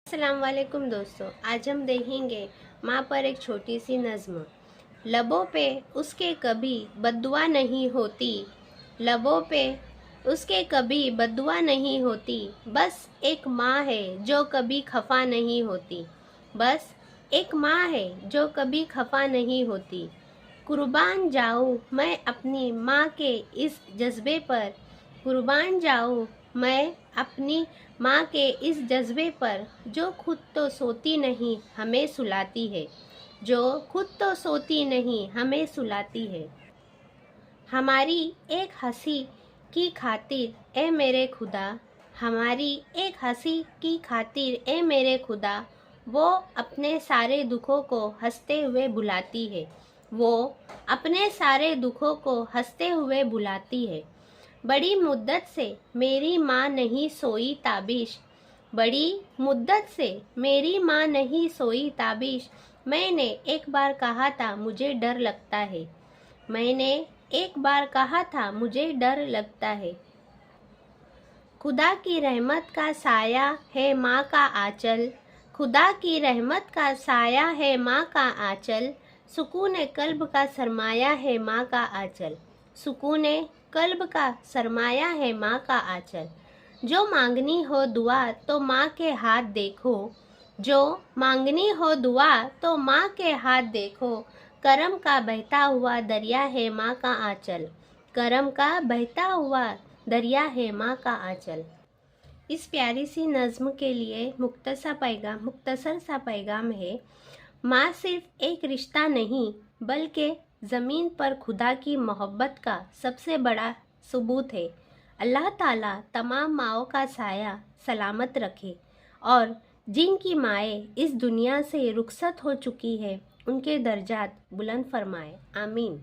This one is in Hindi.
अस्सलाम वालेकुम दोस्तों, आज हम देखेंगे माँ पर एक छोटी सी नज़्म। लबों पे उसके कभी बद्दुआ नहीं होती, लबों पे उसके कभी बद्दुआ नहीं होती। बस एक माँ है जो कभी खफा नहीं होती, बस एक माँ है जो कभी खफा नहीं होती। कुर्बान जाऊँ मैं अपनी माँ के इस जज्बे पर, कुर्बान जाऊँ मैं अपनी माँ के इस जज्बे पर, जो खुद तो सोती नहीं हमें सुलाती है, जो खुद तो सोती नहीं हमें सुलाती है। हमारी एक हंसी की खातिर ए मेरे खुदा, हमारी एक हंसी की खातिर ए मेरे खुदा, वो अपने सारे दुखों को हंसते हुए बुलाती है, वो अपने सारे दुखों को हंसते हुए बुलाती है। बड़ी मुद्दत से मेरी माँ नहीं सोई ताबिश, बड़ी मुद्दत से मेरी माँ नहीं सोई ताबिश। मैंने एक बार कहा था मुझे डर लगता है, मैंने एक बार कहा था मुझे डर लगता है। खुदा की रहमत का साया है माँ का आंचल, खुदा की रहमत का साया है माँ का आंचल। सुकून कल्ब का सरमाया है माँ का आंचल, सुकून कल्ब का सरमाया है माँ का आंचल। जो मांगनी हो दुआ तो माँ के हाथ देखो, जो मांगनी हो दुआ तो माँ के हाथ देखो। करम का बहता हुआ दरिया है माँ का आंचल, करम का बहता हुआ दरिया है माँ का आंचल। इस प्यारी सी नज़्म के लिए मुख्तसर सा पैगाम है। माँ सिर्फ एक रिश्ता नहीं बल्कि ज़मीन पर खुदा की मोहब्बत का सबसे बड़ा सबूत है। अल्लाह ताला तमाम माँओं का साया सलामत रखे और जिनकी माएँ इस दुनिया से रुखसत हो चुकी है उनके दर्जात बुलंद फरमाए। आमीन।